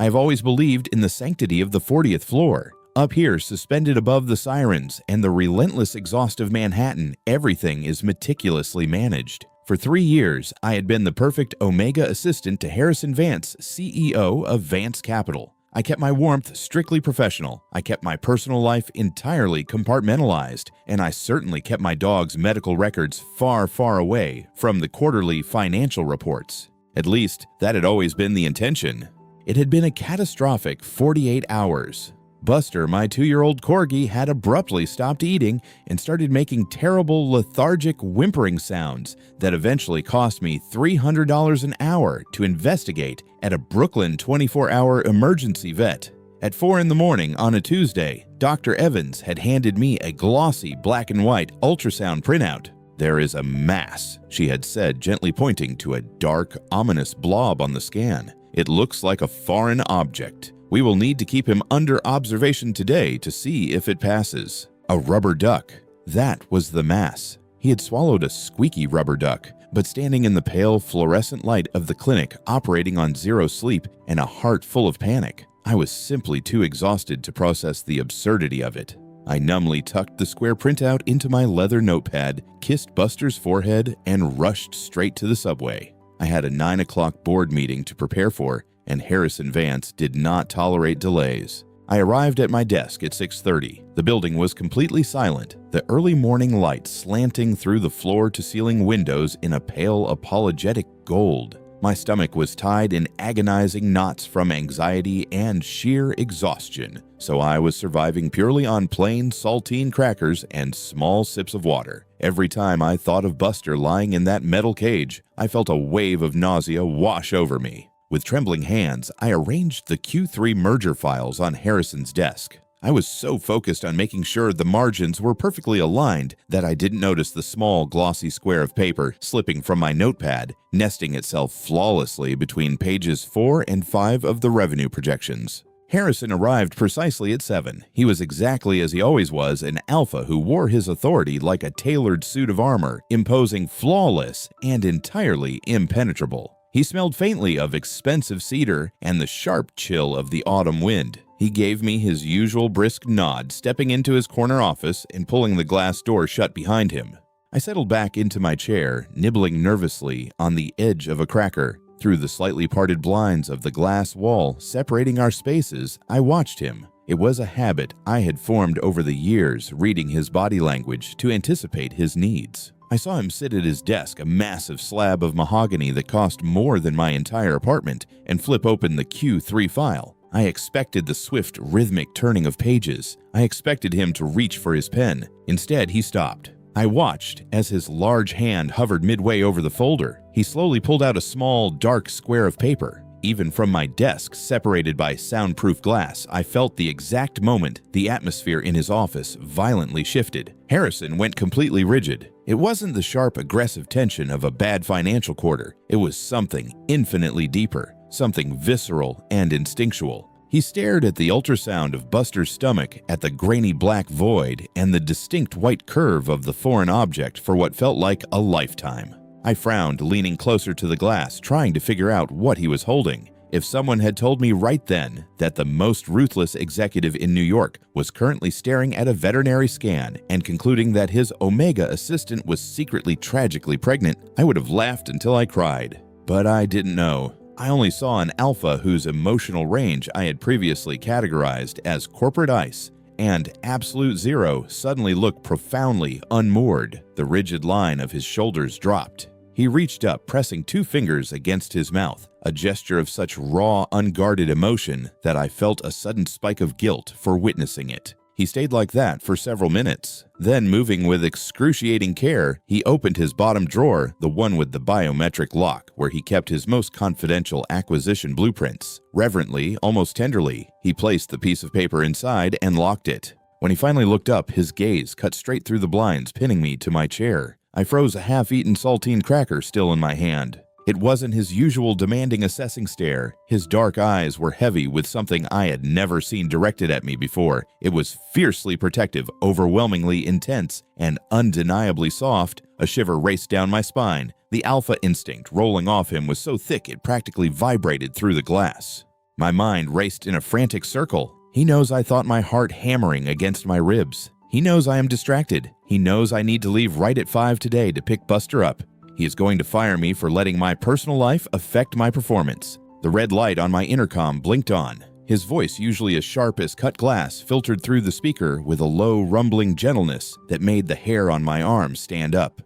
I have always believed in the sanctity of the 40th floor. Up here, suspended above the sirens and the relentless exhaust of Manhattan, everything is meticulously managed. For 3 years, I had been the perfect Omega assistant to Harrison Vance, CEO of Vance Capital. I kept my warmth strictly professional, I kept my personal life entirely compartmentalized, and I certainly kept my dog's medical records far, far away from the quarterly financial reports. At least, that had always been the intention. It had been a catastrophic 48 hours. Buster, my 2-year-old corgi, had abruptly stopped eating and started making terrible, lethargic whimpering sounds that eventually cost me $300 an hour to investigate at a Brooklyn 24-hour emergency vet. At 4 in the morning on a Tuesday, Dr. Evans had handed me a glossy black and white ultrasound printout. "There is a mass," she had said, gently pointing to a dark, ominous blob on the scan. "It looks like a foreign object. We will need to keep him under observation today to see if it passes." A rubber duck. That was the mass. He had swallowed a squeaky rubber duck, but standing in the pale fluorescent light of the clinic operating on zero sleep and a heart full of panic, I was simply too exhausted to process the absurdity of it. I numbly tucked the square printout into my leather notepad, kissed Buster's forehead, and rushed straight to the subway. I had a 9 o'clock board meeting to prepare for, and Harrison Vance did not tolerate delays. I arrived at my desk at 6:30. The building was completely silent, the early morning light slanting through the floor-to-ceiling windows in a pale, apologetic gold. My stomach was tied in agonizing knots from anxiety and sheer exhaustion, so I was surviving purely on plain saltine crackers and small sips of water. Every time I thought of Buster lying in that metal cage, I felt a wave of nausea wash over me. With trembling hands, I arranged the Q3 merger files on Harrison's desk. I was so focused on making sure the margins were perfectly aligned that I didn't notice the small, glossy square of paper slipping from my notepad, nesting itself flawlessly between pages 4 and 5 of the revenue projections. Harrison arrived precisely at 7. He was exactly as he always was, an alpha who wore his authority like a tailored suit of armor, imposing flawless and entirely impenetrable. He smelled faintly of expensive cedar and the sharp chill of the autumn wind. He gave me his usual brisk nod, stepping into his corner office and pulling the glass door shut behind him. I settled back into my chair, nibbling nervously on the edge of a cracker. Through the slightly parted blinds of the glass wall separating our spaces, I watched him. It was a habit I had formed over the years, reading his body language to anticipate his needs. I saw him sit at his desk, a massive slab of mahogany that cost more than my entire apartment, and flip open the Q3 file. I expected the swift, rhythmic turning of pages. I expected him to reach for his pen. Instead, he stopped. I watched as his large hand hovered midway over the folder. He slowly pulled out a small, dark square of paper. Even from my desk, separated by soundproof glass, I felt the exact moment the atmosphere in his office violently shifted. Harrison went completely rigid. It wasn't the sharp, aggressive tension of a bad financial quarter. It was something infinitely deeper, something visceral and instinctual. He stared at the ultrasound of Buster's stomach, at the grainy black void, and the distinct white curve of the foreign object for what felt like a lifetime. I frowned, leaning closer to the glass, trying to figure out what he was holding. If someone had told me right then that the most ruthless executive in New York was currently staring at a veterinary scan and concluding that his Omega assistant was secretly tragically pregnant, I would have laughed until I cried. But I didn't know. I only saw an alpha whose emotional range I had previously categorized as corporate ice, and absolute zero suddenly looked profoundly unmoored. The rigid line of his shoulders dropped. He reached up, pressing 2 fingers against his mouth, a gesture of such raw, unguarded emotion that I felt a sudden spike of guilt for witnessing it. He stayed like that for several minutes. Then, moving with excruciating care, he opened his bottom drawer, the one with the biometric lock, where he kept his most confidential acquisition blueprints. Reverently, almost tenderly, he placed the piece of paper inside and locked it. When he finally looked up, his gaze cut straight through the blinds, pinning me to my chair. I froze a half-eaten saltine cracker still in my hand. It wasn't his usual demanding, assessing stare. His dark eyes were heavy with something I had never seen directed at me before. It was fiercely protective, overwhelmingly intense, and undeniably soft. A shiver raced down my spine. The alpha instinct rolling off him was so thick it practically vibrated through the glass. My mind raced in a frantic circle. He knows I thought my heart hammering against my ribs. He knows I am distracted. He knows I need to leave right at 5 today to pick Buster up. He is going to fire me for letting my personal life affect my performance. The red light on my intercom blinked on. His voice, usually as sharp as cut glass, filtered through the speaker with a low, rumbling gentleness that made the hair on my arm stand up.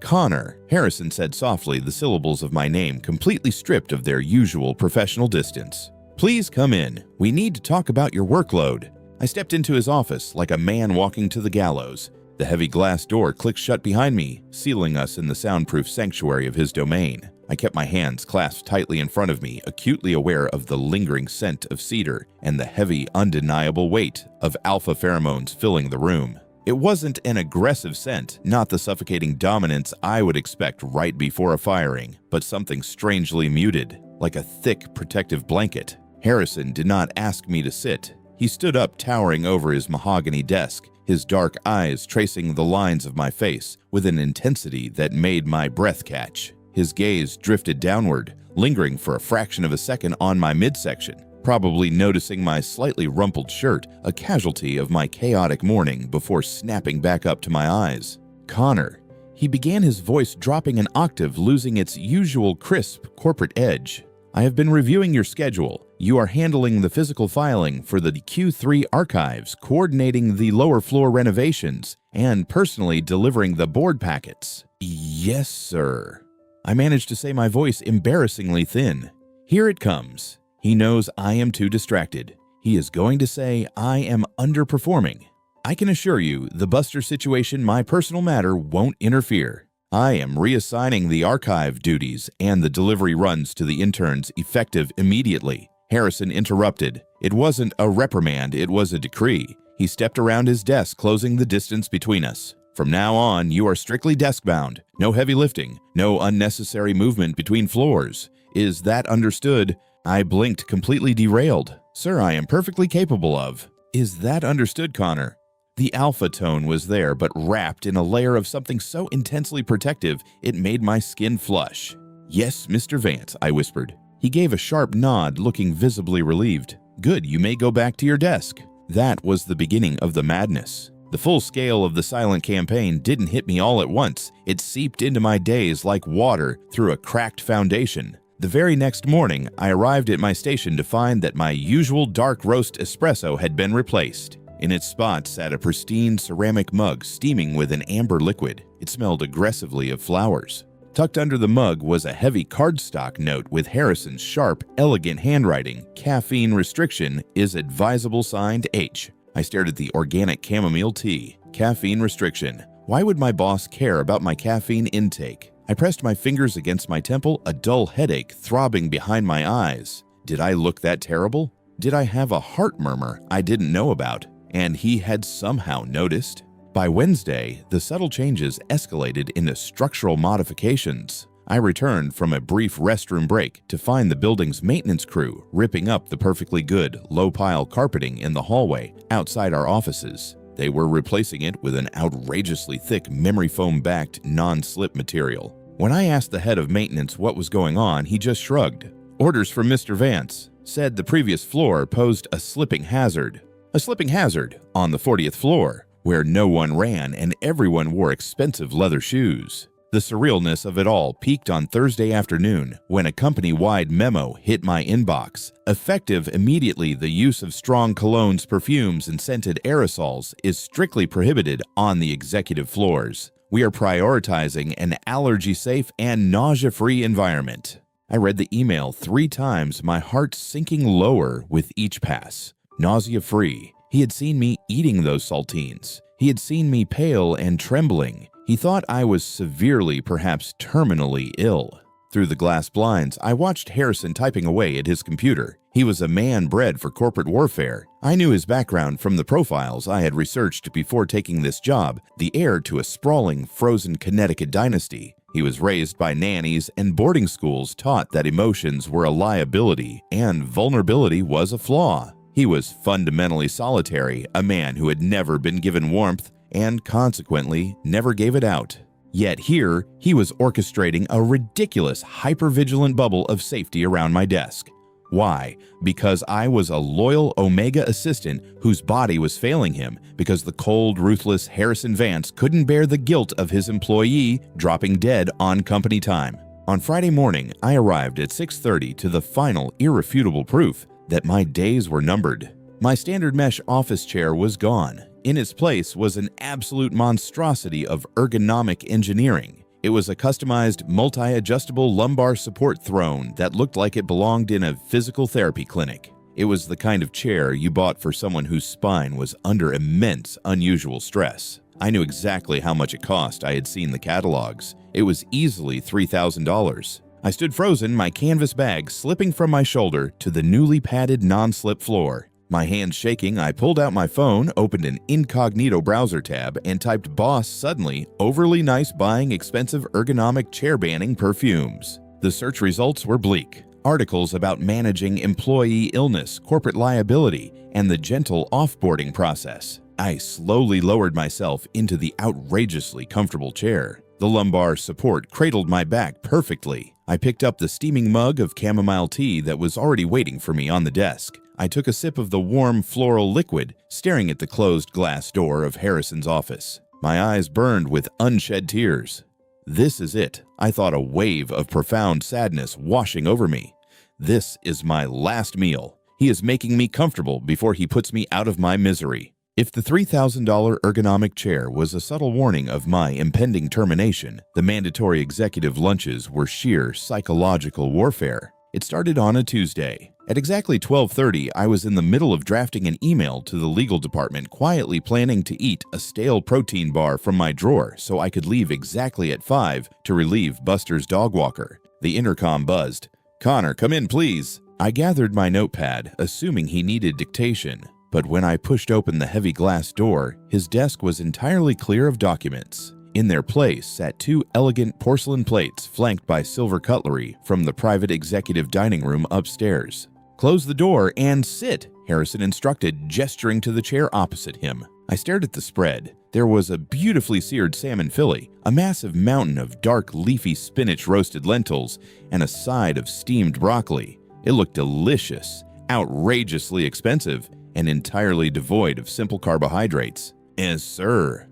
"Connor," Harrison said softly, the syllables of my name completely stripped of their usual professional distance. "Please come in. We need to talk about your workload." I stepped into his office like a man walking to the gallows. The heavy glass door clicked shut behind me, sealing us in the soundproof sanctuary of his domain. I kept my hands clasped tightly in front of me, acutely aware of the lingering scent of cedar and the heavy, undeniable weight of alpha pheromones filling the room. It wasn't an aggressive scent, not the suffocating dominance I would expect right before a firing, but something strangely muted, like a thick, protective blanket. Harrison did not ask me to sit. He stood up, towering over his mahogany desk, his dark eyes tracing the lines of my face with an intensity that made my breath catch. His gaze drifted downward, lingering for a fraction of a second on my midsection, probably noticing my slightly rumpled shirt, a casualty of my chaotic morning, before snapping back up to my eyes. "Connor." He began, his voice dropping an octave, losing its usual crisp corporate edge. "I have been reviewing your schedule. You are handling the physical filing for the Q3 archives, coordinating the lower floor renovations, and personally delivering the board packets." "Yes, sir." I managed to say, my voice embarrassingly thin. "Here it comes. He knows I am too distracted. He is going to say I am underperforming. I can assure you, the Buster situation, my personal matter, won't interfere. I am reassigning the archive duties and the delivery runs to the interns effective immediately." Harrison interrupted. It wasn't a reprimand, it was a decree. He stepped around his desk, closing the distance between us. "From now on, you are strictly desk-bound. No heavy lifting, no unnecessary movement between floors. Is that understood?" I blinked, completely derailed. "Sir, I am perfectly capable of." "Is that understood, Connor?" The alpha tone was there, but wrapped in a layer of something so intensely protective it made my skin flush. "Yes, Mr. Vance," I whispered. He gave a sharp nod, looking visibly relieved. "Good, you may go back to your desk." That was the beginning of the madness. The full scale of the silent campaign didn't hit me all at once. It seeped into my days like water through a cracked foundation. The very next morning, I arrived at my station to find that my usual dark roast espresso had been replaced. In its spot sat a pristine ceramic mug steaming with an amber liquid. It smelled aggressively of flowers. Tucked under the mug was a heavy cardstock note with Harrison's sharp, elegant handwriting. "Caffeine restriction is advisable," signed H. I stared at the organic chamomile tea. Caffeine restriction. Why would my boss care about my caffeine intake? I pressed my fingers against my temple, a dull headache throbbing behind my eyes. Did I look that terrible? Did I have a heart murmur I didn't know about? And he had somehow noticed? By Wednesday, the subtle changes escalated into structural modifications. I returned from a brief restroom break to find the building's maintenance crew ripping up the perfectly good, low-pile carpeting in the hallway outside our offices. They were replacing it with an outrageously thick memory foam-backed, non-slip material. When I asked the head of maintenance what was going on, he just shrugged. "Orders from Mr. Vance. Said the previous floor posed a slipping hazard." A slipping hazard on the 40th floor, where no one ran and everyone wore expensive leather shoes. The surrealness of it all peaked on Thursday afternoon when a company-wide memo hit my inbox. Effective immediately, the use of strong colognes, perfumes, and scented aerosols is strictly prohibited on the executive floors. We are prioritizing an allergy-safe and nausea-free environment. I read the email 3 times, my heart sinking lower with each pass. Nausea-free. He had seen me eating those saltines. He had seen me pale and trembling. He thought I was severely, perhaps terminally ill. Through the glass blinds, I watched Harrison typing away at his computer. He was a man bred for corporate warfare. I knew his background from the profiles I had researched before taking this job, the heir to a sprawling, frozen Connecticut dynasty. He was raised by nannies, and boarding schools taught that emotions were a liability and vulnerability was a flaw. He was fundamentally solitary, a man who had never been given warmth and consequently never gave it out. Yet here, he was orchestrating a ridiculous, hypervigilant bubble of safety around my desk. Why? Because I was a loyal Omega assistant whose body was failing him because the cold, ruthless Harrison Vance couldn't bear the guilt of his employee dropping dead on company time. On Friday morning, I arrived at 6:30 to the final irrefutable proof that my days were numbered. My standard mesh office chair was gone. In its place was an absolute monstrosity of ergonomic engineering. It was a customized, multi-adjustable lumbar support throne that looked like it belonged in a physical therapy clinic. It was the kind of chair you bought for someone whose spine was under immense, unusual stress. I knew exactly how much it cost. I had seen the catalogs. It was easily $3,000. I stood frozen, my canvas bag slipping from my shoulder to the newly padded non-slip floor. My hands shaking, I pulled out my phone, opened an incognito browser tab, and typed "Boss suddenly, overly nice buying expensive ergonomic chair banning perfumes." The search results were bleak. Articles about managing employee illness, corporate liability, and the gentle offboarding process. I slowly lowered myself into the outrageously comfortable chair. The lumbar support cradled my back perfectly. I picked up the steaming mug of chamomile tea that was already waiting for me on the desk. I took a sip of the warm floral liquid, staring at the closed glass door of Harrison's office. My eyes burned with unshed tears. This is it. I thought, a wave of profound sadness washing over me. This is my last meal. He is making me comfortable before he puts me out of my misery. If the $3,000 ergonomic chair was a subtle warning of my impending termination, the mandatory executive lunches were sheer psychological warfare. It started on a Tuesday. At exactly 12:30, I was in the middle of drafting an email to the legal department, quietly planning to eat a stale protein bar from my drawer so I could leave exactly at 5 to relieve Buster's dog walker. The intercom buzzed. "Connor, come in, please." I gathered my notepad, assuming he needed dictation. But when I pushed open the heavy glass door, his desk was entirely clear of documents. In their place sat 2 elegant porcelain plates flanked by silver cutlery from the private executive dining room upstairs. "Close the door and sit," Harrison instructed, gesturing to the chair opposite him. I stared at the spread. There was a beautifully seared salmon fillet, a massive mountain of dark leafy spinach roasted lentils, and a side of steamed broccoli. It looked delicious, outrageously expensive, and entirely devoid of simple carbohydrates. "Yes, sir."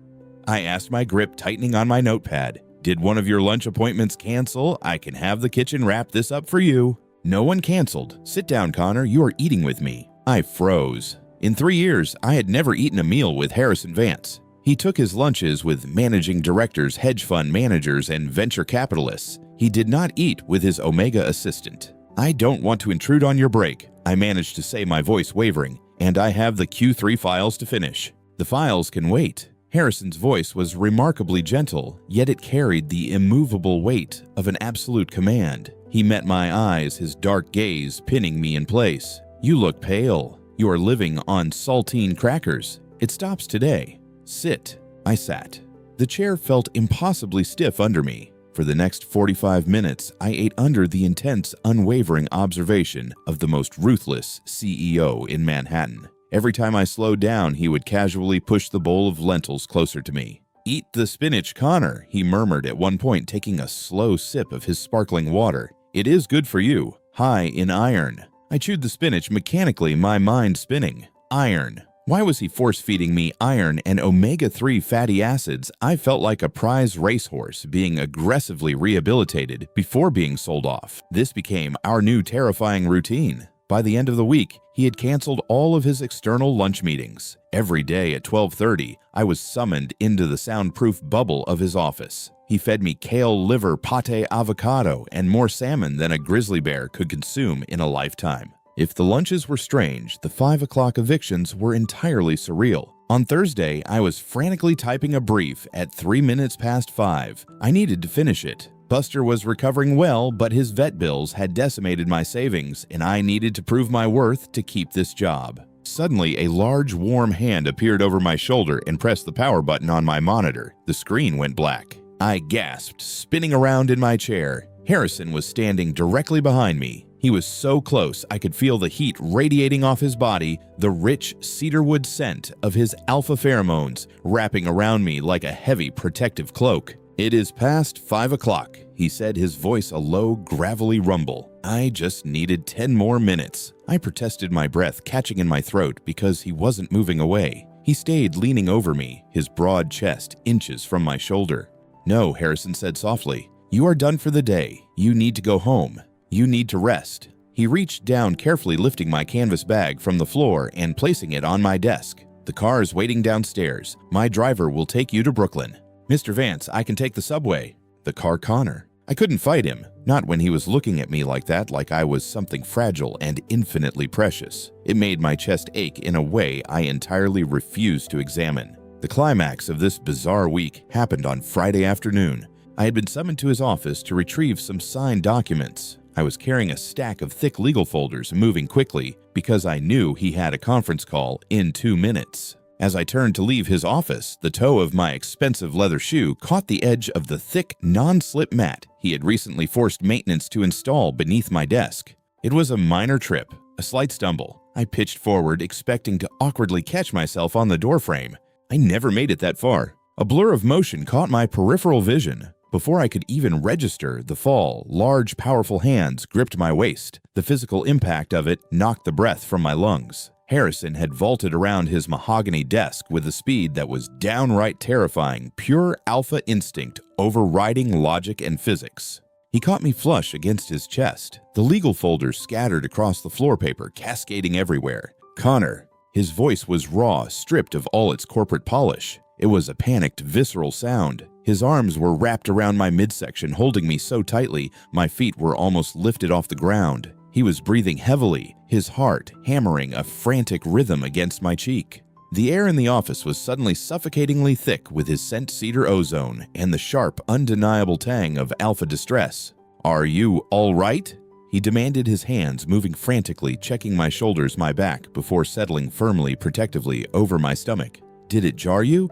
I asked, my grip tightening on my notepad. "Did one of your lunch appointments cancel? I can have the kitchen wrap this up for you." "No one canceled. Sit down, Connor. You are eating with me." I froze. In 3 years, I had never eaten a meal with Harrison Vance. He took his lunches with managing directors, hedge fund managers, and venture capitalists. He did not eat with his Omega assistant. "I don't want to intrude on your break," I managed to say, my voice wavering, "and I have the Q3 files to finish." "The files can wait." Harrison's voice was remarkably gentle, yet it carried the immovable weight of an absolute command. He met my eyes, his dark gaze pinning me in place. "You look pale. You are living on saltine crackers. It stops today. Sit." I sat. The chair felt impossibly stiff under me. For the next 45 minutes, I ate under the intense, unwavering observation of the most ruthless CEO in Manhattan. Every time I slowed down, he would casually push the bowl of lentils closer to me. "Eat the spinach, Connor," he murmured at one point, taking a slow sip of his sparkling water. "It is good for you, high in iron." I chewed the spinach mechanically, my mind spinning. Iron. Why was he force-feeding me iron and omega-3 fatty acids? I felt like a prize racehorse being aggressively rehabilitated before being sold off. This became our new terrifying routine. By the end of the week, he had canceled all of his external lunch meetings. Every day at 12:30, I was summoned into the soundproof bubble of his office. He fed me kale liver pate avocado and more salmon than a grizzly bear could consume in a lifetime. If the lunches were strange, the 5 o'clock evictions were entirely surreal. On Thursday, I was frantically typing a brief at 3 minutes past 5. I needed to finish it. Buster was recovering well, but his vet bills had decimated my savings, and I needed to prove my worth to keep this job. Suddenly, a large, warm hand appeared over my shoulder and pressed the power button on my monitor. The screen went black. I gasped, spinning around in my chair. Harrison was standing directly behind me. He was so close I could feel the heat radiating off his body, the rich cedarwood scent of his alpha pheromones wrapping around me like a heavy protective cloak. "It is past 5 o'clock, he said, his voice a low, gravelly rumble. I just needed 10 more minutes. I protested, my breath catching in my throat because he wasn't moving away. He stayed leaning over me, his broad chest inches from my shoulder. "No," Harrison said softly. "You are done for the day. You need to go home. You need to rest." He reached down, carefully lifting my canvas bag from the floor and placing it on my desk. "The car is waiting downstairs. My driver will take you to Brooklyn." "Mr. Vance, I can take the subway." "The car, Connor." I couldn't fight him, not when he was looking at me like that, like I was something fragile and infinitely precious. It made my chest ache in a way I entirely refused to examine. The climax of this bizarre week happened on Friday afternoon. I had been summoned to his office to retrieve some signed documents. I was carrying a stack of thick legal folders, moving quickly because I knew he had a conference call in 2 minutes. As I turned to leave his office, the toe of my expensive leather shoe caught the edge of the thick, non-slip mat he had recently forced maintenance to install beneath my desk. It was a minor trip, a slight stumble. I pitched forward, expecting to awkwardly catch myself on the doorframe. I never made it that far. A blur of motion caught my peripheral vision. Before I could even register the fall, large, powerful hands gripped my waist. The physical impact of it knocked the breath from my lungs. Harrison had vaulted around his mahogany desk with a speed that was downright terrifying, pure alpha instinct overriding logic and physics. He caught me flush against his chest, the legal folders scattered across the floor paper, cascading everywhere. "Connor." His voice was raw, stripped of all its corporate polish. It was a panicked, visceral sound. His arms were wrapped around my midsection, holding me so tightly my feet were almost lifted off the ground. He was breathing heavily, his heart hammering a frantic rhythm against my cheek. The air in the office was suddenly suffocatingly thick with his scent cedar ozone and the sharp, undeniable tang of alpha distress. "Are you all right?" He demanded, his hands moving frantically, checking my shoulders, my back, before settling firmly, protectively over my stomach. "Did it jar you?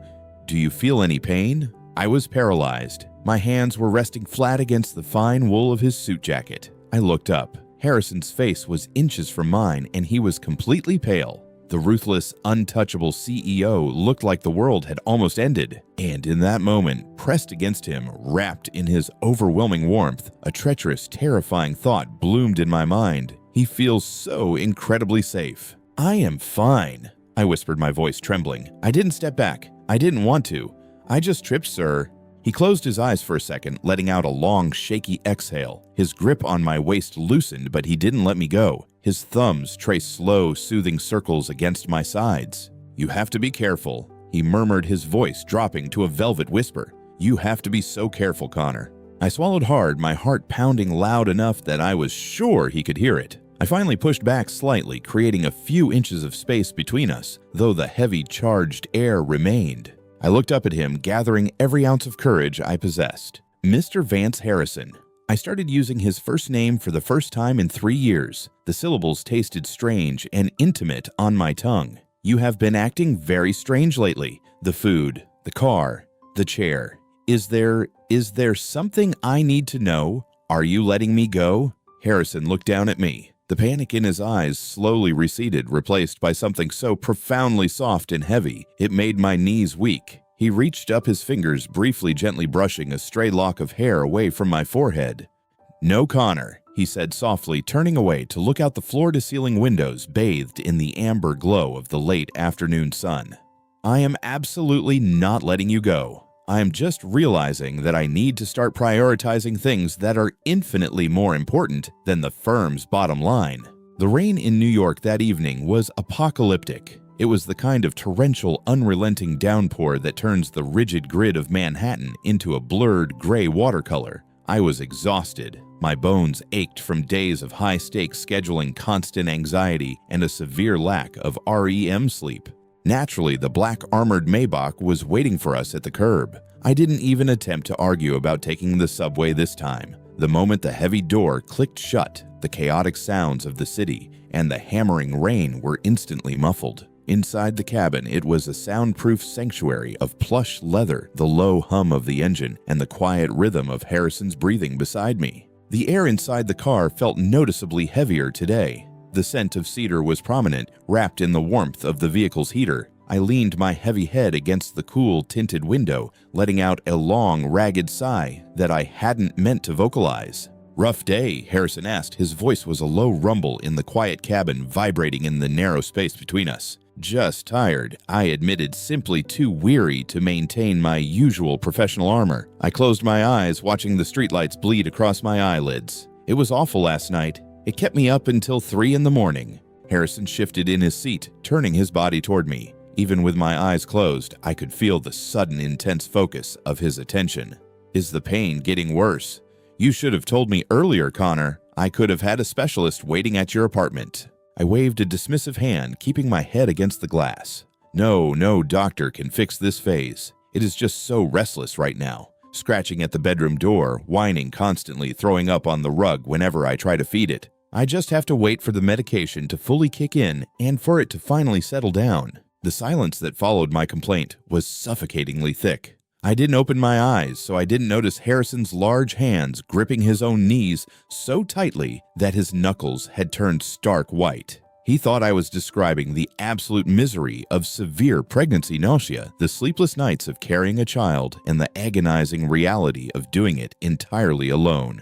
Do you feel any pain?" I was paralyzed. My hands were resting flat against the fine wool of his suit jacket. I looked up. Harrison's face was inches from mine, and he was completely pale. The ruthless, untouchable CEO looked like the world had almost ended. And in that moment, pressed against him, wrapped in his overwhelming warmth, a treacherous, terrifying thought bloomed in my mind. He feels so incredibly safe. "I am fine," I whispered, my voice trembling. "I didn't step back. I didn't want to. I just tripped, sir." He closed his eyes for a second, letting out a long, shaky exhale. His grip on my waist loosened, but he didn't let me go. His thumbs traced slow, soothing circles against my sides. "You have to be careful," he murmured, his voice dropping to a velvet whisper. "You have to be so careful, Connor." I swallowed hard, my heart pounding loud enough that I was sure he could hear it. I finally pushed back slightly, creating a few inches of space between us, though the heavy, charged air remained. I looked up at him, gathering every ounce of courage I possessed. "Mr. Vance Harrison." I started using his first name for the first time in 3 years. The syllables tasted strange and intimate on my tongue. "You have been acting very strange lately. The food, the car, the chair. Is there something I need to know? Are you letting me go?" Harrison looked down at me. The panic in his eyes slowly receded, replaced by something so profoundly soft and heavy, it made my knees weak. He reached up, his fingers briefly gently brushing a stray lock of hair away from my forehead. "No, Connor," he said softly, turning away to look out the floor-to-ceiling windows bathed in the amber glow of the late afternoon sun. "I am absolutely not letting you go. I am just realizing that I need to start prioritizing things that are infinitely more important than the firm's bottom line." The rain in New York that evening was apocalyptic. It was the kind of torrential, unrelenting downpour that turns the rigid grid of Manhattan into a blurred gray watercolor. I was exhausted. My bones ached from days of high-stakes scheduling, constant anxiety, and a severe lack of REM sleep. Naturally, the black armored Maybach was waiting for us at the curb. I didn't even attempt to argue about taking the subway this time. The moment the heavy door clicked shut, the chaotic sounds of the city and the hammering rain were instantly muffled. Inside the cabin, it was a soundproof sanctuary of plush leather, the low hum of the engine, and the quiet rhythm of Harrison's breathing beside me. The air inside the car felt noticeably heavier today. The scent of cedar was prominent, wrapped in the warmth of the vehicle's heater. I leaned my heavy head against the cool, tinted window, letting out a long, ragged sigh that I hadn't meant to vocalize. "Rough day?" Harrison asked. His voice was a low rumble in the quiet cabin, vibrating in the narrow space between us. "Just tired," I admitted, simply too weary to maintain my usual professional armor. I closed my eyes, watching the streetlights bleed across my eyelids. "It was awful last night. It kept me up until 3 in the morning." Harrison shifted in his seat, turning his body toward me. Even with my eyes closed, I could feel the sudden intense focus of his attention. "Is the pain getting worse?" "You should have told me earlier, Connor. I could have had a specialist waiting at your apartment." I waved a dismissive hand, keeping my head against the glass. No doctor can fix this phase. It is just so restless right now, scratching at the bedroom door, whining constantly, throwing up on the rug whenever I try to feed it. I just have to wait for the medication to fully kick in and for it to finally settle down. The silence that followed my complaint was suffocatingly thick. I didn't open my eyes, so I didn't notice Harrison's large hands gripping his own knees so tightly that his knuckles had turned stark white. He thought I was describing the absolute misery of severe pregnancy nausea, the sleepless nights of carrying a child, and the agonizing reality of doing it entirely alone.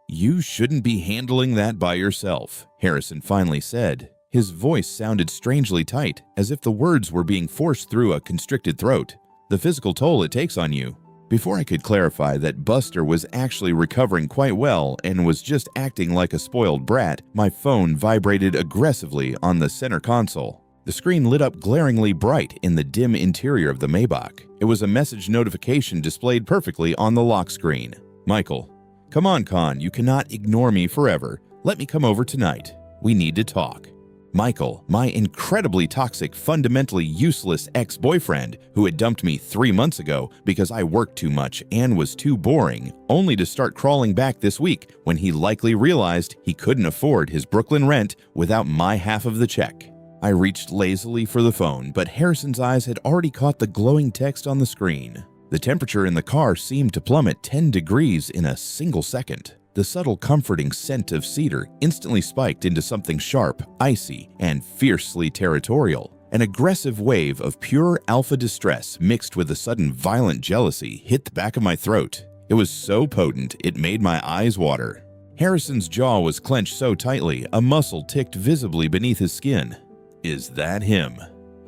"You shouldn't be handling that by yourself," Harrison finally said. His voice sounded strangely tight, as if the words were being forced through a constricted throat. "The physical toll it takes on you." Before I could clarify that Buster was actually recovering quite well and was just acting like a spoiled brat, my phone vibrated aggressively on the center console. The screen lit up glaringly bright in the dim interior of the Maybach. It was a message notification displayed perfectly on the lock screen. "Michael, come on, Con, you cannot ignore me forever. Let me come over tonight. We need to talk." Michael, my incredibly toxic, fundamentally useless ex-boyfriend who had dumped me 3 months ago because I worked too much and was too boring, only to start crawling back this week when he likely realized he couldn't afford his Brooklyn rent without my half of the check. I reached lazily for the phone, but Harrison's eyes had already caught the glowing text on the screen. The temperature in the car seemed to plummet 10 degrees in a single second. The subtle, comforting scent of cedar instantly spiked into something sharp, icy, and fiercely territorial. An aggressive wave of pure alpha distress mixed with a sudden violent jealousy hit the back of my throat. It was so potent, it made my eyes water. Harrison's jaw was clenched so tightly, a muscle ticked visibly beneath his skin. "Is that him?"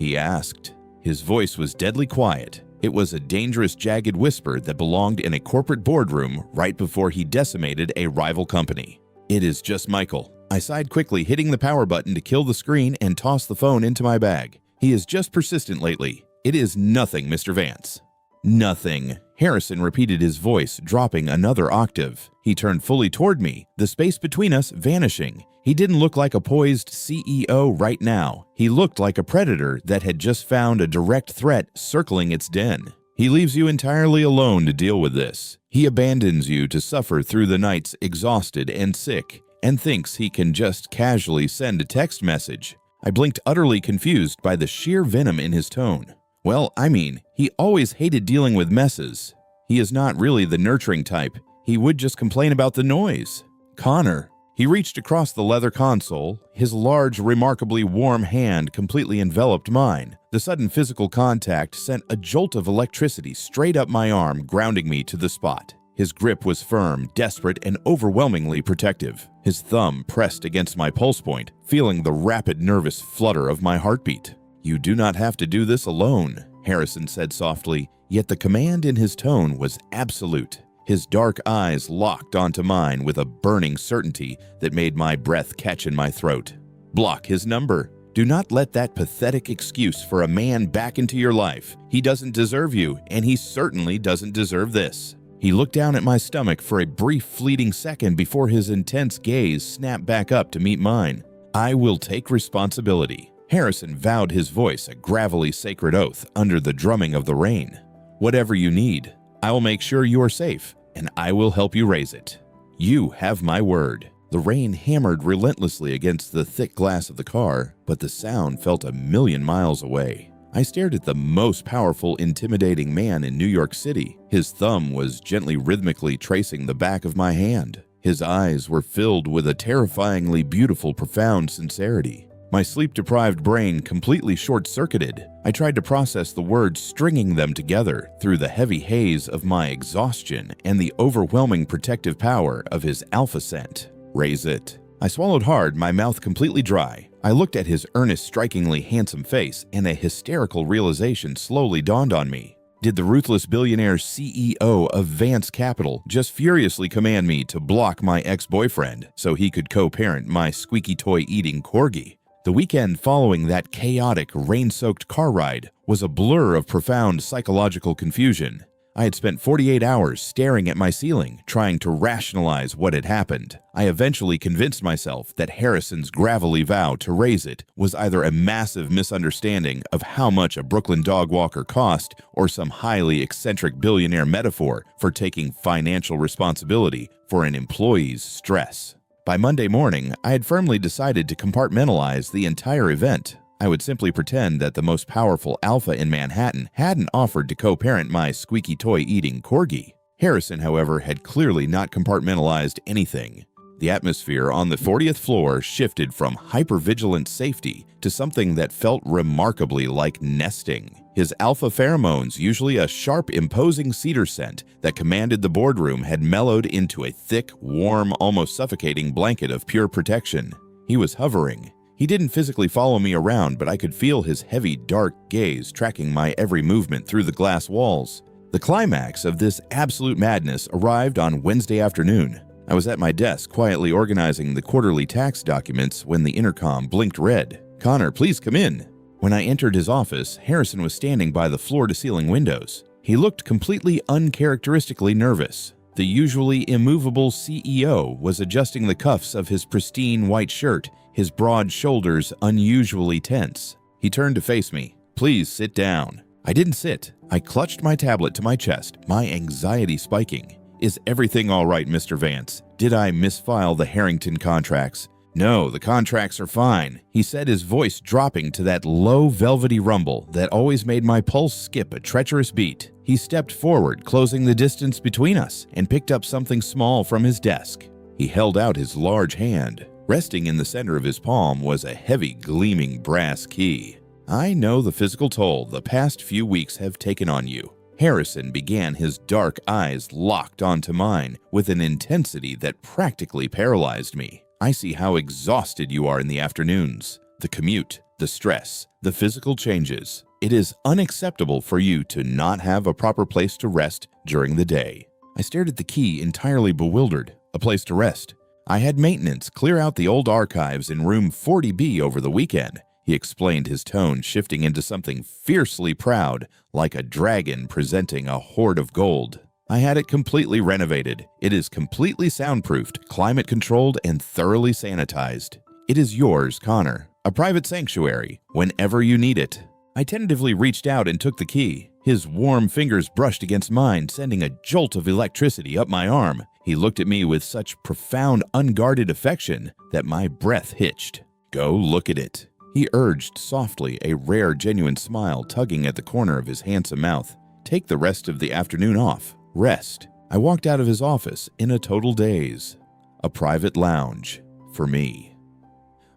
he asked. His voice was deadly quiet. It was a dangerous, jagged whisper that belonged in a corporate boardroom right before he decimated a rival company. "It is just Michael." I sighed quickly, hitting the power button to kill the screen and toss the phone into my bag. "He is just persistent lately. It is nothing, Mr. Vance." "Nothing." Harrison repeated, his voice dropping another octave. He turned fully toward me, the space between us vanishing. He didn't look like a poised CEO right now. He looked like a predator that had just found a direct threat circling its den. "He leaves you entirely alone to deal with this. He abandons you to suffer through the nights exhausted and sick, and thinks he can just casually send a text message." I blinked, utterly confused by the sheer venom in his tone. "Well, I mean, he always hated dealing with messes. He is not really the nurturing type. He would just complain about the noise." "Connor." He reached across the leather console. His large, remarkably warm hand completely enveloped mine. The sudden physical contact sent a jolt of electricity straight up my arm, grounding me to the spot. His grip was firm, desperate, and overwhelmingly protective. His thumb pressed against my pulse point, feeling the rapid nervous flutter of my heartbeat. "You do not have to do this alone," Harrison said softly, yet the command in his tone was absolute. His dark eyes locked onto mine with a burning certainty that made my breath catch in my throat. "Block his number. Do not let that pathetic excuse for a man back into your life. He doesn't deserve you, and he certainly doesn't deserve this." He looked down at my stomach for a brief, fleeting second before his intense gaze snapped back up to meet mine. "I will take responsibility." Harrison vowed, his voice a gravelly sacred oath under the drumming of the rain. "Whatever you need, I will make sure you are safe, and I will help you raise it. You have my word." The rain hammered relentlessly against the thick glass of the car, but the sound felt a million miles away. I stared at the most powerful, intimidating man in New York City. His thumb was gently rhythmically tracing the back of my hand. His eyes were filled with a terrifyingly beautiful, profound sincerity. My sleep-deprived brain completely short-circuited. I tried to process the words, stringing them together through the heavy haze of my exhaustion and the overwhelming protective power of his alpha scent. Raise it. I swallowed hard, my mouth completely dry. I looked at his earnest, strikingly handsome face, and a hysterical realization slowly dawned on me. Did the ruthless billionaire CEO of Vance Capital just furiously command me to block my ex-boyfriend so he could co-parent my squeaky toy-eating corgi? The weekend following that chaotic, rain-soaked car ride was a blur of profound psychological confusion. I had spent 48 hours staring at my ceiling, trying to rationalize what had happened. I eventually convinced myself that Harrison's gravelly vow to raise it was either a massive misunderstanding of how much a Brooklyn dog walker cost or some highly eccentric billionaire metaphor for taking financial responsibility for an employee's stress. By Monday morning, I had firmly decided to compartmentalize the entire event. I would simply pretend that the most powerful alpha in Manhattan hadn't offered to co-parent my squeaky toy-eating corgi. Harrison, however, had clearly not compartmentalized anything. The atmosphere on the 40th floor shifted from hypervigilant safety to something that felt remarkably like nesting. His alpha pheromones, usually a sharp, imposing cedar scent that commanded the boardroom, had mellowed into a thick, warm, almost suffocating blanket of pure protection. He was hovering. He didn't physically follow me around, but I could feel his heavy, dark gaze tracking my every movement through the glass walls. The climax of this absolute madness arrived on Wednesday afternoon. I was at my desk quietly organizing the quarterly tax documents when the intercom blinked red. "Connor, please come in." When I entered his office, Harrison was standing by the floor-to-ceiling windows. He looked completely uncharacteristically nervous. The usually immovable CEO was adjusting the cuffs of his pristine white shirt, his broad shoulders unusually tense. He turned to face me. "Please sit down." I didn't sit. I clutched my tablet to my chest, my anxiety spiking. "Is everything all right, Mr. Vance? Did I misfile the Harrington contracts?" "No, the contracts are fine," he said, his voice dropping to that low, velvety rumble that always made my pulse skip a treacherous beat. He stepped forward, closing the distance between us, and picked up something small from his desk. He held out his large hand. Resting in the center of his palm was a heavy, gleaming brass key. "I know the physical toll the past few weeks have taken on you." Harrison began, his dark eyes locked onto mine with an intensity that practically paralyzed me. "I see how exhausted you are in the afternoons. The commute, the stress, the physical changes. It is unacceptable for you to not have a proper place to rest during the day." I stared at the key, entirely bewildered. A place to rest? "I had maintenance clear out the old archives in room 40B over the weekend," he explained, his tone shifting into something fiercely proud, like a dragon presenting a hoard of gold. "I had it completely renovated. It is completely soundproofed, climate-controlled, and thoroughly sanitized. It is yours, Connor. A private sanctuary, whenever you need it." I tentatively reached out and took the key. His warm fingers brushed against mine, sending a jolt of electricity up my arm. He looked at me with such profound, unguarded affection that my breath hitched. "Go look at it," he urged softly, a rare, genuine smile tugging at the corner of his handsome mouth. "Take the rest of the afternoon off. Rest." I walked out of his office in a total daze. A private lounge for me.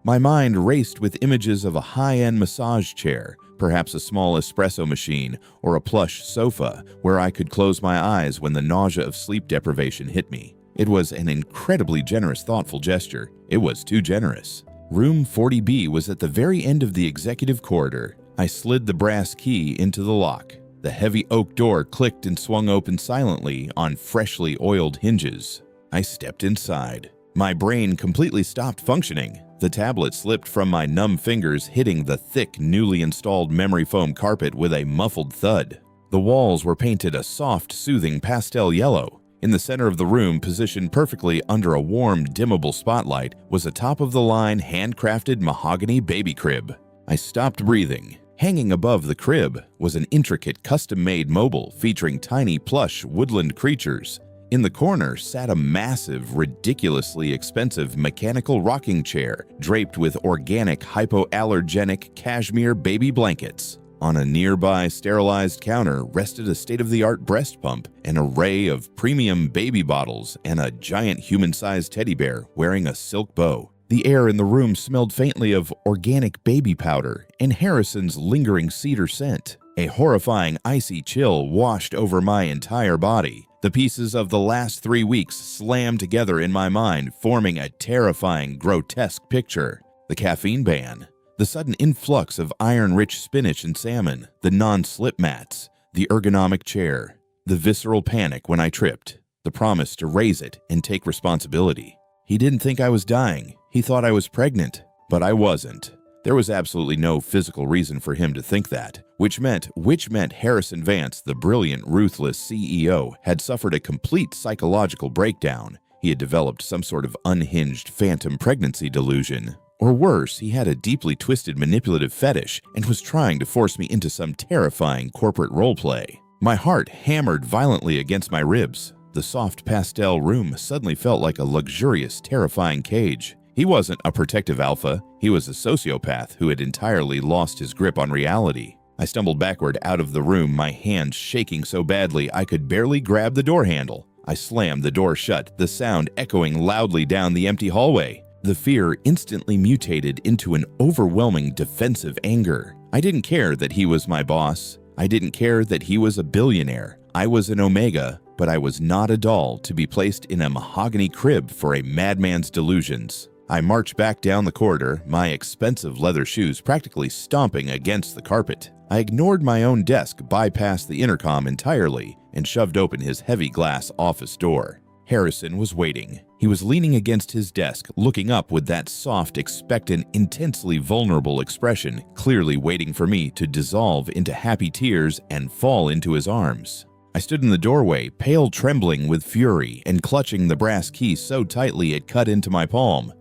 My mind raced with images of a high-end massage chair, perhaps a small espresso machine, or a plush sofa where I could close my eyes when the nausea of sleep deprivation hit me. It was an incredibly generous, thoughtful gesture. It was too generous. Room 40B was at the very end of the executive corridor. I slid the brass key into the lock. The heavy oak door clicked and swung open silently on freshly oiled hinges. I stepped inside. My brain completely stopped functioning. The tablet slipped from my numb fingers, hitting the thick, newly installed memory foam carpet with a muffled thud. The walls were painted a soft, soothing pastel yellow. In the center of the room, positioned perfectly under a warm, dimmable spotlight, was a top-of-the-line, handcrafted mahogany baby crib. I stopped breathing. Hanging above the crib was an intricate, custom-made mobile featuring tiny, plush, woodland creatures. In the corner sat a massive, ridiculously expensive mechanical rocking chair draped with organic, hypoallergenic cashmere baby blankets. On a nearby sterilized counter rested a state-of-the-art breast pump, an array of premium baby bottles, and a giant human-sized teddy bear wearing a silk bow. The air in the room smelled faintly of organic baby powder and Harrison's lingering cedar scent. A horrifying icy chill washed over my entire body. The pieces of the last 3 weeks slammed together in my mind, forming a terrifying, grotesque picture. The caffeine ban, the sudden influx of iron-rich spinach and salmon, the non-slip mats, the ergonomic chair, the visceral panic when I tripped, the promise to raise it and take responsibility. He didn't think I was dying. He thought I was pregnant, but I wasn't. There was absolutely no physical reason for him to think that, which meant Harrison Vance, the brilliant, ruthless CEO, had suffered a complete psychological breakdown. He had developed some sort of unhinged phantom pregnancy delusion. Or worse, he had a deeply twisted manipulative fetish and was trying to force me into some terrifying corporate roleplay. My heart hammered violently against my ribs. The soft pastel room suddenly felt like a luxurious, terrifying cage. He wasn't a protective alpha. He was a sociopath who had entirely lost his grip on reality. I stumbled backward out of the room, my hands shaking so badly I could barely grab the door handle. I slammed the door shut, the sound echoing loudly down the empty hallway. The fear instantly mutated into an overwhelming defensive anger. I didn't care that he was my boss. I didn't care that he was a billionaire. I was an Omega, but I was not a doll to be placed in a mahogany crib for a madman's delusions. I marched back down the corridor, my expensive leather shoes practically stomping against the carpet. I ignored my own desk, bypassed the intercom entirely, and shoved open his heavy glass office door. Harrison was waiting. He was leaning against his desk, looking up with that soft, expectant, intensely vulnerable expression, clearly waiting for me to dissolve into happy tears and fall into his arms. I stood in the doorway, pale, trembling with fury, and clutching the brass key so tightly it cut into my palm.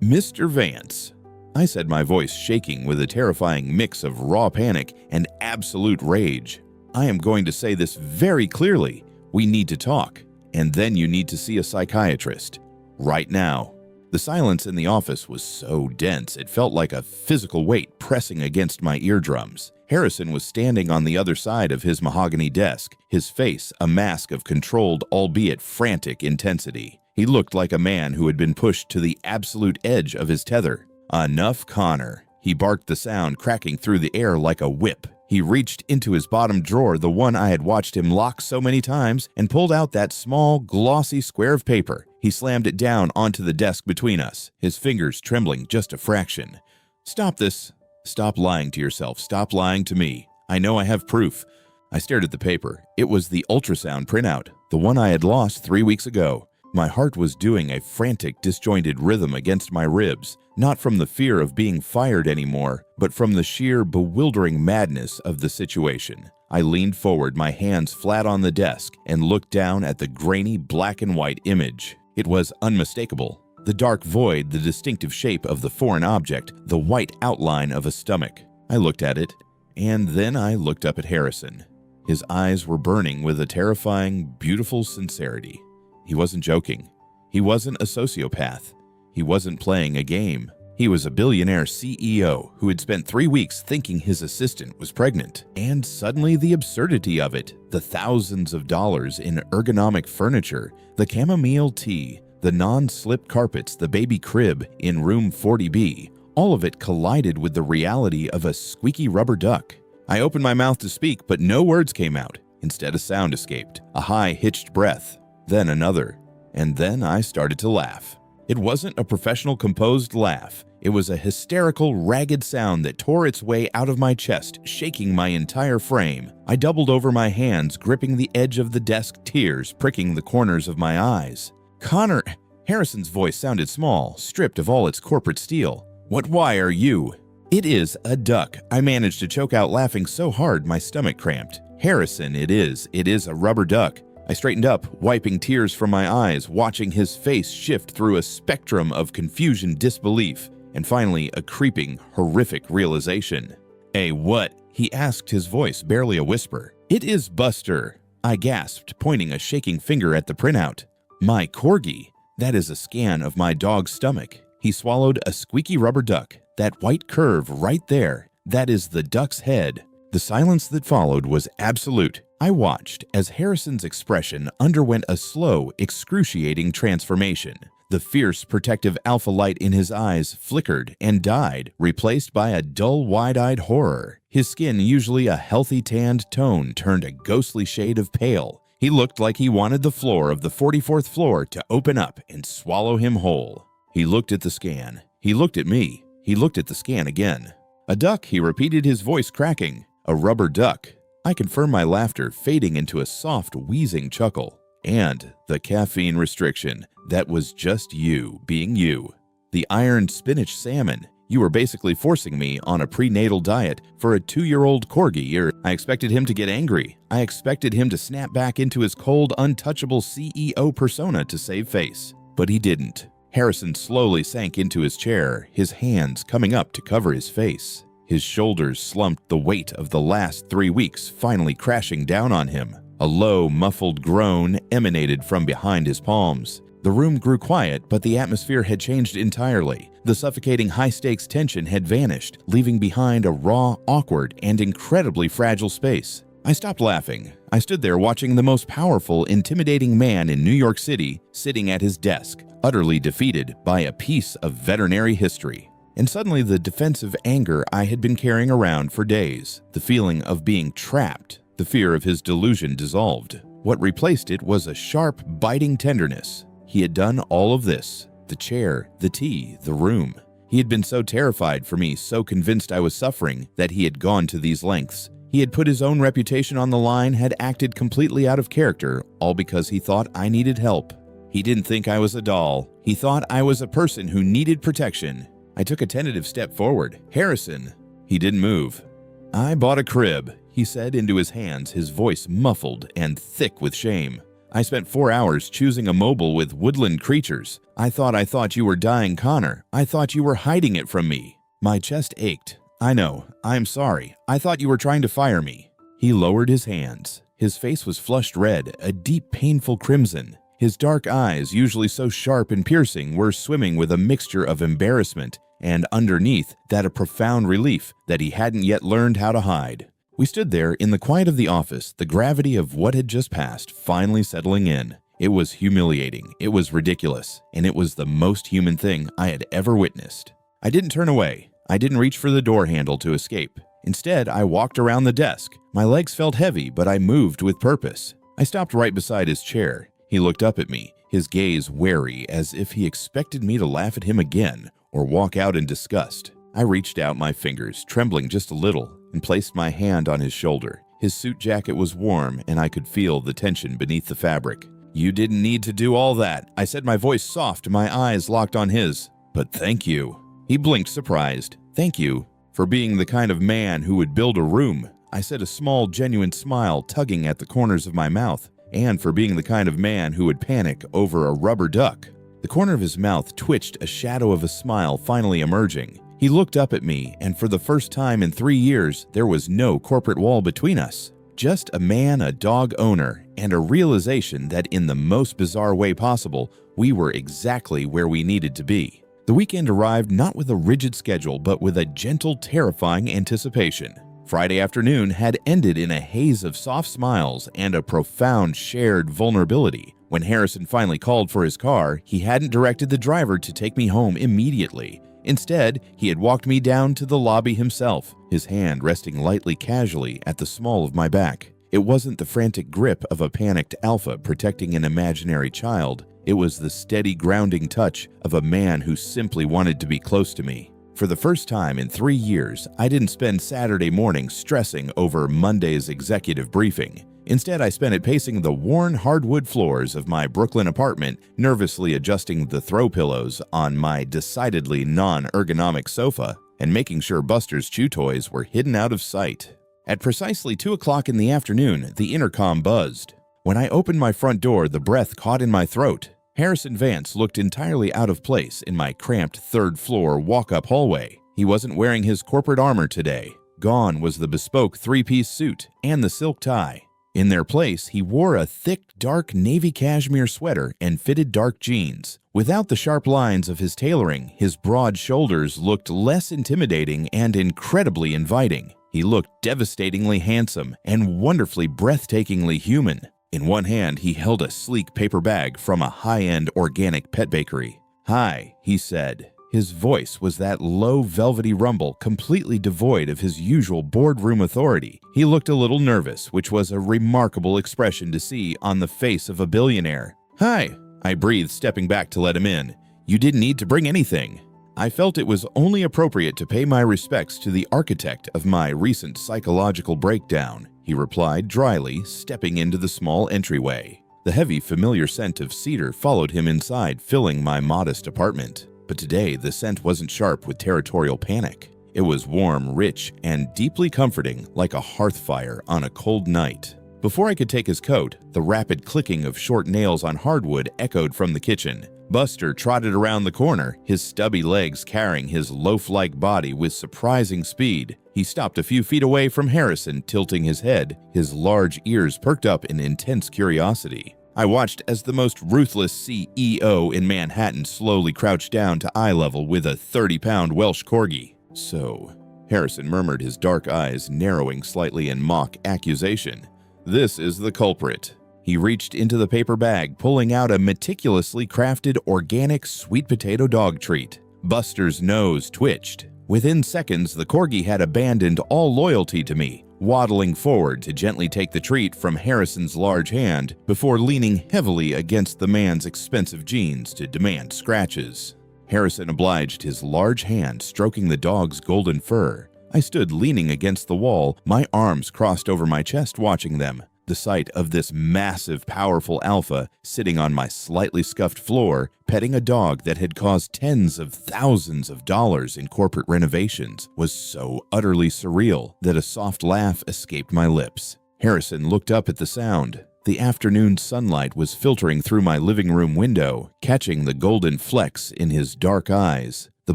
Mr. Vance, I said, my voice shaking with a terrifying mix of raw panic and absolute rage. I am going to say this very clearly. We need to talk, and then you need to see a psychiatrist. Right now. The silence in the office was so dense it felt like a physical weight pressing against my eardrums. Harrison was standing on the other side of his mahogany desk, his face a mask of controlled, albeit frantic intensity. He looked like a man who had been pushed to the absolute edge of his tether. Enough, Connor. He barked, the sound cracking through the air like a whip. He reached into his bottom drawer, the one I had watched him lock so many times, and pulled out that small, glossy square of paper. He slammed it down onto the desk between us, his fingers trembling just a fraction. Stop this. Stop lying to yourself. Stop lying to me. I know I have proof. I stared at the paper. It was the ultrasound printout, the one I had lost 3 weeks ago. My heart was doing a frantic, disjointed rhythm against my ribs, not from the fear of being fired anymore, but from the sheer, bewildering madness of the situation. I leaned forward, my hands flat on the desk, and looked down at the grainy black and white image. It was unmistakable. The dark void, the distinctive shape of the foreign object, the white outline of a stomach. I looked at it, and then I looked up at Harrison. His eyes were burning with a terrifying, beautiful sincerity. He wasn't joking. He wasn't a sociopath. He wasn't playing a game. He was a billionaire CEO who had spent 3 weeks thinking his assistant was pregnant. And suddenly the absurdity of it, the thousands of dollars in ergonomic furniture, the chamomile tea, the non-slip carpets, the baby crib in room 40B, all of it collided with the reality of a squeaky rubber duck. I opened my mouth to speak, but no words came out. Instead, a sound escaped, a high, hitched breath. Then another, and then I started to laugh. It wasn't a professional composed laugh. It was a hysterical, ragged sound that tore its way out of my chest, shaking my entire frame. I doubled over my hands, gripping the edge of the desk, tears pricking the corners of my eyes. Connor, Harrison's voice sounded small, stripped of all its corporate steel. Why are you? It is a duck. I managed to choke out laughing so hard my stomach cramped. Harrison, it is a rubber duck. I straightened up, wiping tears from my eyes, watching his face shift through a spectrum of confusion, disbelief, and finally a creeping, horrific realization. "Hey, what?" he asked, his voice barely a whisper. "It is Buster," I gasped, pointing a shaking finger at the printout. "My corgi. That is a scan of my dog's stomach." He swallowed a squeaky rubber duck. That white curve right there, that is the duck's head. The silence that followed was absolute. I watched as Harrison's expression underwent a slow, excruciating transformation. The fierce, protective alpha light in his eyes flickered and died, replaced by a dull, wide-eyed horror. His skin, usually a healthy tanned tone, turned a ghostly shade of pale. He looked like he wanted the floor of the 44th floor to open up and swallow him whole. He looked at the scan. He looked at me. He looked at the scan again. "A duck," he repeated, his voice cracking. "A rubber duck." I confirmed my laughter, fading into a soft, wheezing chuckle. "And the caffeine restriction. That was just you being you. The iron spinach salmon. You were basically forcing me on a prenatal diet for a 2-year-old corgi. I expected him to get angry. I expected him to snap back into his cold, untouchable CEO persona to save face. But he didn't." Harrison slowly sank into his chair, his hands coming up to cover his face. His shoulders slumped, the weight of the last 3 weeks finally crashing down on him. A low, muffled groan emanated from behind his palms. The room grew quiet, but the atmosphere had changed entirely. The suffocating high-stakes tension had vanished, leaving behind a raw, awkward, and incredibly fragile space. I stopped laughing. I stood there watching the most powerful, intimidating man in New York City sitting at his desk, utterly defeated by a piece of veterinary history. And suddenly the defensive anger I had been carrying around for days, the feeling of being trapped, the fear of his delusion dissolved. What replaced it was a sharp, biting tenderness. He had done all of this: the chair, the tea, the room. He had been so terrified for me, so convinced I was suffering, that he had gone to these lengths. He had put his own reputation on the line, had acted completely out of character, all because he thought I needed help. He didn't think I was a doll. He thought I was a person who needed protection. I took a tentative step forward. "Harrison." He didn't move. "I bought a crib," he said into his hands, his voice muffled and thick with shame. "I spent 4 hours choosing a mobile with woodland creatures. I thought you were dying, Connor. I thought you were hiding it from me." My chest ached. "I know. I'm sorry. I thought you were trying to fire me." He lowered his hands. His face was flushed red, a deep, painful crimson. His dark eyes, usually so sharp and piercing, were swimming with a mixture of embarrassment and, underneath that, a profound relief that he hadn't yet learned how to hide. We stood there in the quiet of the office, the gravity of what had just passed finally settling in. It was humiliating, it was ridiculous, and it was the most human thing I had ever witnessed. I didn't turn away. I didn't reach for the door handle to escape. Instead, I walked around the desk. My legs felt heavy, but I moved with purpose. I stopped right beside his chair. He looked up at me, his gaze wary, as if he expected me to laugh at him again or walk out in disgust. I reached out my fingers, trembling just a little, and placed my hand on his shoulder. His suit jacket was warm, and I could feel the tension beneath the fabric. "You didn't need to do all that," I said, my voice soft, my eyes locked on his. "But thank you." He blinked, surprised. "Thank you for being the kind of man who would build a room," I said, a small, genuine smile tugging at the corners of my mouth. "And for being the kind of man who would panic over a rubber duck." The corner of his mouth twitched, a shadow of a smile finally emerging. He looked up at me, and for the first time in 3 years, there was no corporate wall between us. Just a man, a dog owner, and a realization that in the most bizarre way possible, we were exactly where we needed to be. The weekend arrived not with a rigid schedule, but with a gentle, terrifying anticipation. Friday afternoon had ended in a haze of soft smiles and a profound shared vulnerability. When Harrison finally called for his car, he hadn't directed the driver to take me home immediately. Instead, he had walked me down to the lobby himself, his hand resting lightly, casually at the small of my back. It wasn't the frantic grip of a panicked alpha protecting an imaginary child. It was the steady, grounding touch of a man who simply wanted to be close to me. For the first time in 3 years, I didn't spend Saturday morning stressing over Monday's executive briefing. Instead, I spent it pacing the worn hardwood floors of my Brooklyn apartment, nervously adjusting the throw pillows on my decidedly non-ergonomic sofa, and making sure Buster's chew toys were hidden out of sight. At precisely 2 o'clock in the afternoon, the intercom buzzed. When I opened my front door, the breath caught in my throat. Harrison Vance looked entirely out of place in my cramped third-floor walk-up hallway. He wasn't wearing his corporate armor today. Gone was the bespoke 3-piece suit and the silk tie. In their place, he wore a thick, dark navy cashmere sweater and fitted dark jeans. Without the sharp lines of his tailoring, his broad shoulders looked less intimidating and incredibly inviting. He looked devastatingly handsome and wonderfully breathtakingly human. In one hand, he held a sleek paper bag from a high-end organic pet bakery. "Hi," he said. His voice was that low, velvety rumble, completely devoid of his usual boardroom authority. He looked a little nervous, which was a remarkable expression to see on the face of a billionaire. "Hi," I breathed, stepping back to let him in. "You didn't need to bring anything." I felt it was only appropriate to pay my respects to the architect of my recent psychological breakdown, he replied dryly, stepping into the small entryway. The heavy, familiar scent of cedar followed him inside, filling my modest apartment. But today, the scent wasn't sharp with territorial panic. It was warm, rich, and deeply comforting, like a hearth fire on a cold night. Before I could take his coat, the rapid clicking of short nails on hardwood echoed from the kitchen. Buster trotted around the corner, his stubby legs carrying his loaf-like body with surprising speed. He stopped a few feet away from Harrison, tilting his head, his large ears perked up in intense curiosity. I watched as the most ruthless CEO in Manhattan slowly crouched down to eye level with a 30-pound Welsh corgi. "So," Harrison murmured, his dark eyes narrowing slightly in mock accusation. "This is the culprit." He reached into the paper bag, pulling out a meticulously crafted organic sweet potato dog treat. Buster's nose twitched. Within seconds, the corgi had abandoned all loyalty to me, waddling forward to gently take the treat from Harrison's large hand before leaning heavily against the man's expensive jeans to demand scratches. Harrison obliged, his large hand stroking the dog's golden fur. I stood leaning against the wall, my arms crossed over my chest watching them. The sight of this massive, powerful alpha sitting on my slightly scuffed floor, petting a dog that had caused tens of thousands of dollars in corporate renovations, was so utterly surreal that a soft laugh escaped my lips. Harrison looked up at the sound. The afternoon sunlight was filtering through my living room window, catching the golden flecks in his dark eyes. The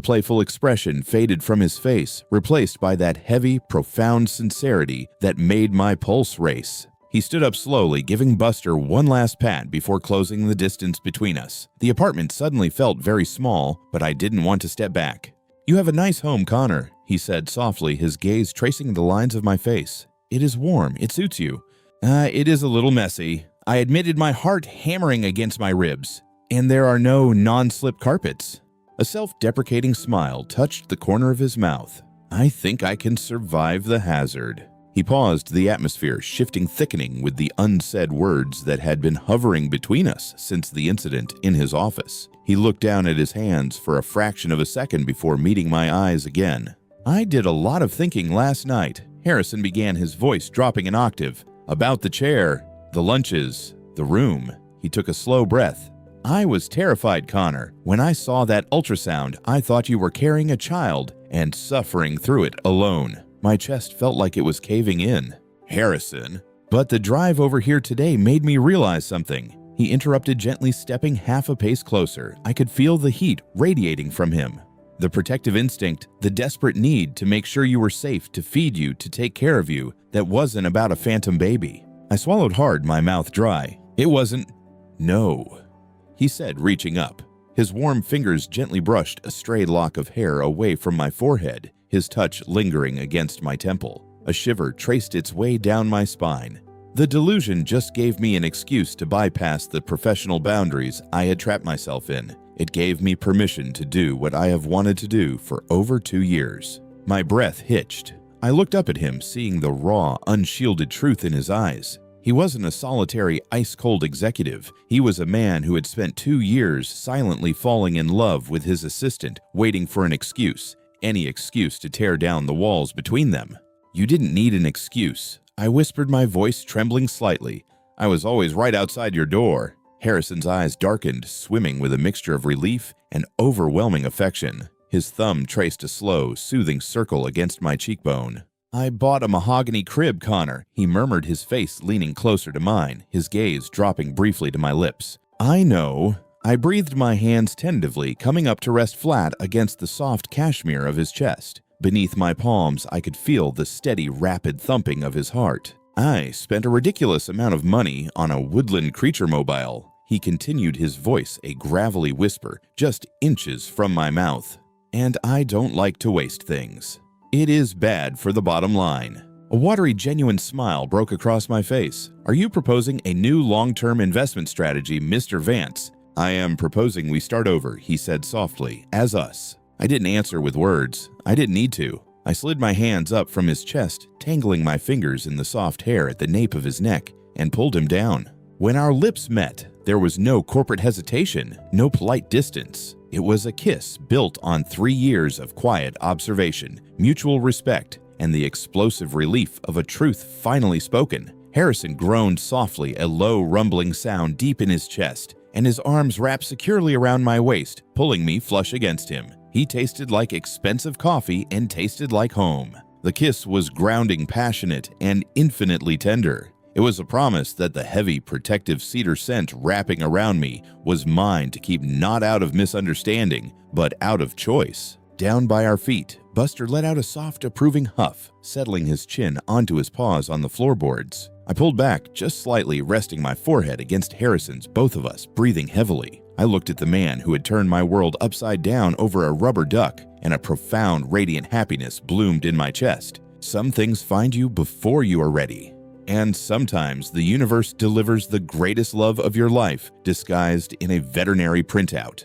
playful expression faded from his face, replaced by that heavy, profound sincerity that made my pulse race. He stood up slowly, giving Buster one last pat before closing the distance between us. The apartment suddenly felt very small, but I didn't want to step back. "You have a nice home, Connor," he said softly, his gaze tracing the lines of my face. "It is warm. It suits you." It is a little messy," I admitted, my heart hammering against my ribs. "And there are no non-slip carpets." A self-deprecating smile touched the corner of his mouth. "I think I can survive the hazard." He paused, the atmosphere shifting, thickening with the unsaid words that had been hovering between us since the incident in his office. He looked down at his hands for a fraction of a second before meeting my eyes again. "I did a lot of thinking last night," Harrison began, his voice dropping an octave. "About the chair, the lunches, the room." He took a slow breath. "I was terrified, Connor. When I saw that ultrasound, I thought you were carrying a child and suffering through it alone. My chest felt like it was caving in." "Harrison." "But the drive over here today made me realize something." He interrupted, gently stepping half a pace closer. I could feel the heat radiating from him. "The protective instinct, the desperate need to make sure you were safe, to feed you, to take care of you, that wasn't about a phantom baby." I swallowed hard, my mouth dry. "It wasn't." "No," he said, reaching up. His warm fingers gently brushed a stray lock of hair away from my forehead, his touch lingering against my temple. A shiver traced its way down my spine. The delusion just gave me an excuse to bypass the professional boundaries I had trapped myself in. It gave me permission to do what I have wanted to do for over 2 years. My breath hitched. I looked up at him, seeing the raw, unshielded truth in his eyes. He wasn't a solitary, ice-cold executive. He was a man who had spent 2 years silently falling in love with his assistant, waiting for an excuse. Any excuse to tear down the walls between them. "You didn't need an excuse," I whispered, my voice trembling slightly. "I was always right outside your door." Harrison's eyes darkened, swimming with a mixture of relief and overwhelming affection. His thumb traced a slow, soothing circle against my cheekbone. "I bought a mahogany crib, Connor," he murmured, his face leaning closer to mine, his gaze dropping briefly to my lips. "I know." I breathed, my hands tentatively coming up to rest flat against the soft cashmere of his chest. Beneath my palms, I could feel the steady, rapid thumping of his heart. "I spent a ridiculous amount of money on a woodland creature mobile," he continued, his voice a gravelly whisper just inches from my mouth. "And I don't like to waste things. It is bad for the bottom line." A watery, genuine smile broke across my face. "Are you proposing a new long-term investment strategy, Mr. Vance?" "I am proposing we start over," he said softly, "as us." I didn't answer with words. I didn't need to. I slid my hands up from his chest, tangling my fingers in the soft hair at the nape of his neck, and pulled him down. When our lips met, there was no corporate hesitation, no polite distance. It was a kiss built on 3 years of quiet observation, mutual respect, and the explosive relief of a truth finally spoken. Harrison groaned softly, a low, rumbling sound deep in his chest, and his arms wrapped securely around my waist, pulling me flush against him. He tasted like expensive coffee and tasted like home. The kiss was grounding, passionate, and infinitely tender. It was a promise that the heavy, protective cedar scent wrapping around me was mine to keep not out of misunderstanding, but out of choice. Down by our feet, Buster let out a soft, approving huff, settling his chin onto his paws on the floorboards. I pulled back just slightly, resting my forehead against Harrison's, both of us breathing heavily. I looked at the man who had turned my world upside down over a rubber duck, and a profound, radiant happiness bloomed in my chest. Some things find you before you are ready. And sometimes the universe delivers the greatest love of your life disguised in a veterinary printout.